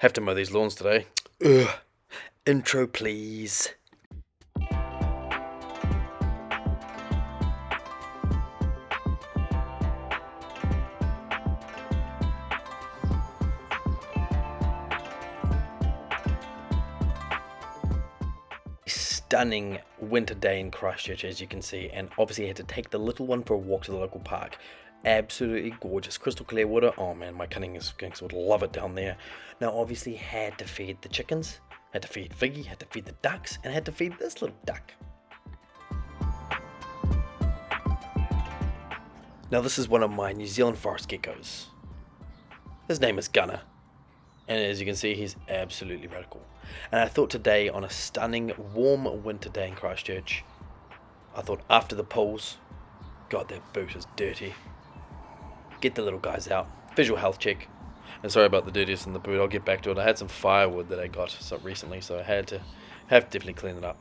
Have to mow these lawns today. Ugh. Intro, please. Stunning winter day in Christchurch, as you can see, and obviously I had to take the little one for a walk to the local park. Absolutely gorgeous, crystal clear water. Oh man, my Cunninghams Kinks would love it down there. Now obviously had to feed the chickens, had to feed Figgy, had to feed the ducks, and had to feed this little duck. Now this is one of my New Zealand forest geckos. His name is Gunner, and as you can see, he's absolutely radical. And I thought today, on a stunning warm winter day in Christchurch, I thought after the pools, God, that boot is dirty, get the little guys out, visual health check. And sorry about the dirtiness in the boot, I'll get back to it. I had some firewood that I got recently, so I have to definitely clean it up.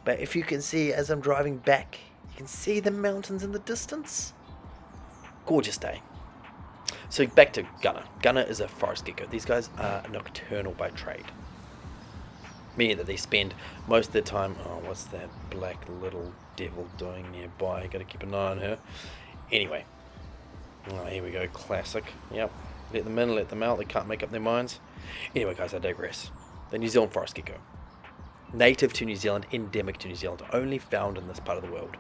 But if you can see, as I'm driving back, you can see the mountains in the distance. Gorgeous day. So back to Gunner. Gunner is a forest gecko. These guys are nocturnal by trade, meaning that they spend most of their time... Oh, what's that black little devil doing nearby? Gotta keep an eye on her. Anyway. Oh, here we go. Classic. Yep. Let them in, let them out. They can't make up their minds. Anyway, guys, I digress. The New Zealand forest gecko. Native to New Zealand, endemic to New Zealand, only found in this part of the world.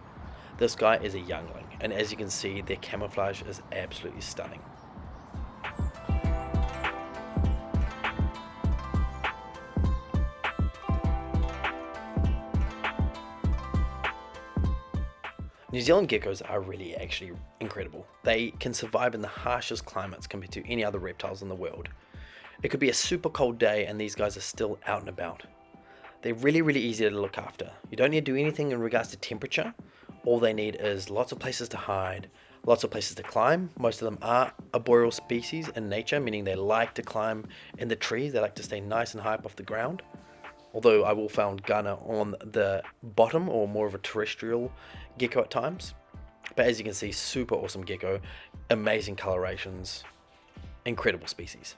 This guy is a youngling, and as you can see, their camouflage is absolutely stunning. New Zealand geckos are really actually incredible. They can survive in the harshest climates compared to any other reptiles in the world. It could be a super cold day and these guys are still out and about. They're really easy to look after. You don't need to do anything in regards to temperature. All they need is lots of places to hide, lots of places to climb. Most of them are arboreal species in nature, meaning they like to climb in the trees. They like to stay nice and high up off the ground. Although I will found Gunner on the bottom, or more of a terrestrial gecko at times. But as you can see, super awesome gecko, amazing colorations, incredible species.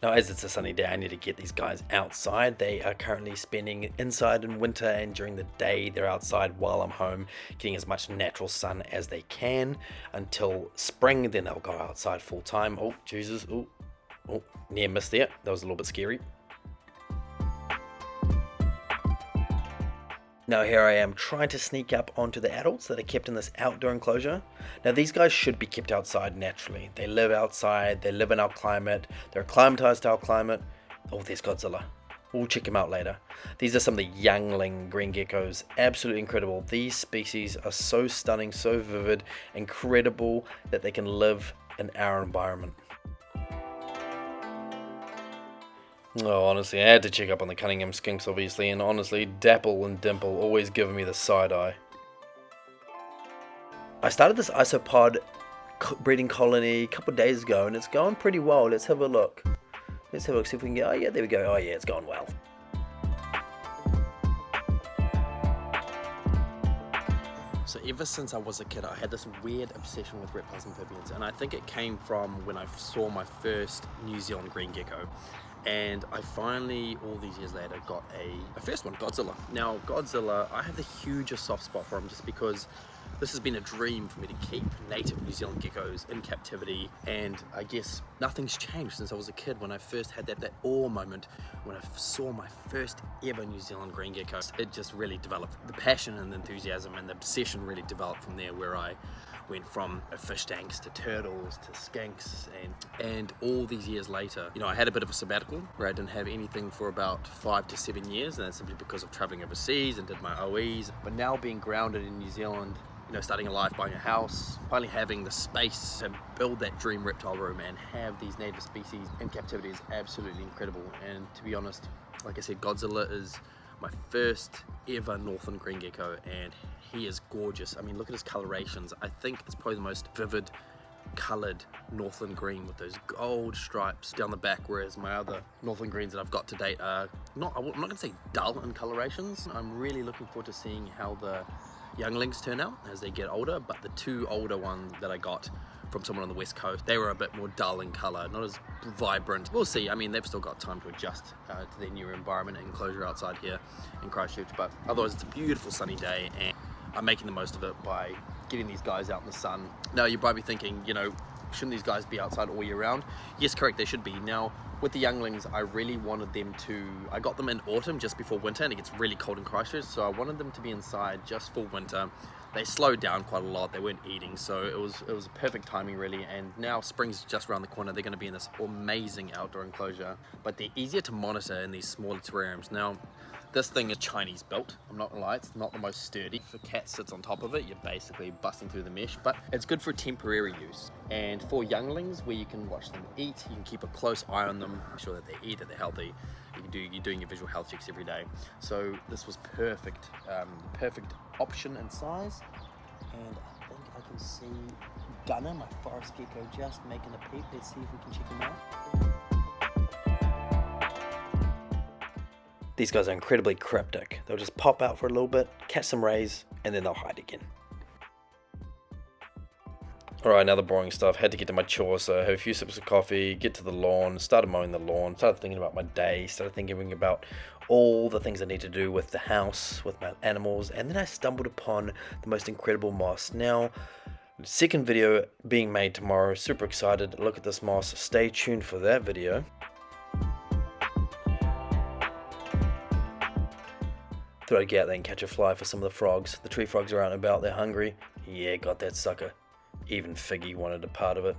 Now, as it's a sunny day, I need to get these guys outside. They are currently spending inside in winter, and during the day they're outside while I'm home, getting as much natural sun as they can until spring. Then they'll go outside full time. Oh, Jesus. Oh, near miss there. That was a little bit scary. Now here I am trying to sneak up onto the adults that are kept in this outdoor enclosure. Now these guys should be kept outside naturally. They live outside, they live in our climate, they're acclimatized to our climate. Oh, there's Godzilla. We'll check him out later. These are some of the youngling green geckos. Absolutely incredible. These species are so stunning, so vivid, incredible that they can live in our environment. Oh, honestly, I had to check up on the Cunninghams Kinks, obviously, and honestly, Dapple and Dimple always giving me the side eye. I started this isopod breeding colony a couple of days ago, and it's going pretty well. Let's have a look. Let's have a look, see if we can get... Oh, yeah, there we go. Oh, yeah, it's going well. So ever since I was a kid, I had this weird obsession with reptiles and amphibians, and I think it came from when I saw my first New Zealand green gecko. And I finally, all these years later, got a first one, Godzilla. Now, Godzilla, I have the hugest soft spot for him just because this has been a dream for me to keep native New Zealand geckos in captivity, and I guess nothing's changed since I was a kid when I first had that awe moment when I saw my first ever New Zealand green gecko. It just really developed. The passion and the enthusiasm and the obsession really developed from there, where I went from fish tanks to turtles to skinks, and all these years later, you know, I had a bit of a sabbatical where I didn't have anything for about 5 to 7 years, and that's simply because of traveling overseas and did my OEs. But now being grounded in New Zealand, you know, starting a life, buying a house, finally having the space to build that dream reptile room and have these native species in captivity is absolutely incredible. And to be honest, like I said, Godzilla is my first ever northern green gecko, and he is gorgeous. I mean, look at his colorations. I think it's probably the most vivid colored northern green with those gold stripes down the back, whereas my other northern greens that I've got to date are I'm not gonna say dull in colorations. I'm really looking forward to seeing how the younglings turn out as they get older, but the 2 older ones that I got from someone on the west coast, they were a bit more dull in color, not as vibrant. We'll see. I mean, they've still got time to adjust to their new environment and enclosure outside here in Christchurch, but otherwise it's a beautiful sunny day and I'm making the most of it by getting these guys out in the sun. Now you might be thinking, you know, shouldn't these guys be outside all year round? Yes, correct, they should be. Now with the younglings, I really wanted them to, I got them in autumn just before winter, and it gets really cold in Christchurch, so I wanted them to be inside just for winter. They slowed down quite a lot, they weren't eating, so it was perfect timing really. And now spring's just around the corner, they're going to be in this amazing outdoor enclosure, but they're easier to monitor in these smaller terrariums. Now this thing is Chinese built, I'm not gonna lie, it's not the most sturdy. If a cat sits on top of it, you're basically busting through the mesh, but it's good for temporary use. And for younglings, where you can watch them eat, you can keep a close eye on them, make sure that they eat, that they're healthy. You're doing your visual health checks every day. So this was perfect, perfect option and size. And I think I can see Gunner, my forest gecko, just making a peep. Let's see if we can check him out. These guys are incredibly cryptic. They'll just pop out for a little bit, catch some rays, and then they'll hide again. Alright, now the boring stuff. Had to get to my chores, so I had a few sips of coffee, get to the lawn, started mowing the lawn, started thinking about my day, started thinking about all the things I need to do with the house, with my animals, and then I stumbled upon the most incredible moss. Now, second video being made tomorrow, super excited. Look at this moss. Stay tuned for that video. Thought I'd get out there and catch a fly for some of the frogs. The tree frogs are out and about, they're hungry. Yeah, got that sucker. Even Figgy wanted a part of it.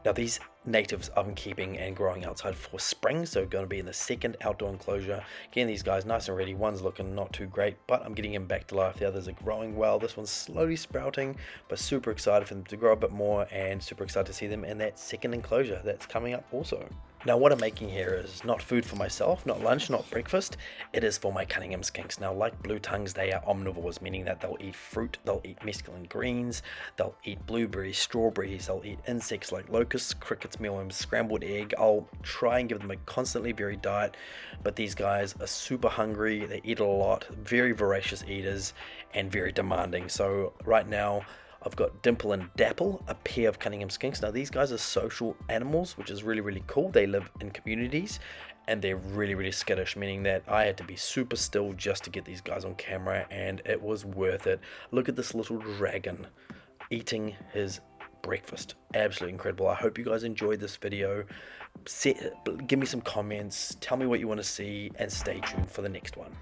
Now these natives I'm keeping and growing outside for spring, so going to be in the second outdoor enclosure. Getting these guys nice and ready. One's looking not too great, but I'm getting him back to life. The others are growing well. This one's slowly sprouting, but super excited for them to grow a bit more and super excited to see them in that second enclosure that's coming up also. Now what I'm making here is not food for myself, not lunch, not breakfast. It is for my Cunninghams Kinks. Now like blue tongues, they are omnivores, meaning that they'll eat fruit, they'll eat mescaline greens, they'll eat blueberries, strawberries, they'll eat insects like locusts, crickets, mealworms, scrambled egg. I'll try and give them a constantly varied diet, but these guys are super hungry, they eat a lot, very voracious eaters, and very demanding. So right now, I've got Dimple and Dapple, a pair of Cunninghams Kinks. Now these guys are social animals, which is really, really cool. They live in communities and they're really, really skittish, meaning that I had to be super still just to get these guys on camera, and it was worth it. Look at this little dragon eating his breakfast. Absolutely incredible. I hope you guys enjoyed this video. Give me some comments, tell me what you want to see, and stay tuned for the next one.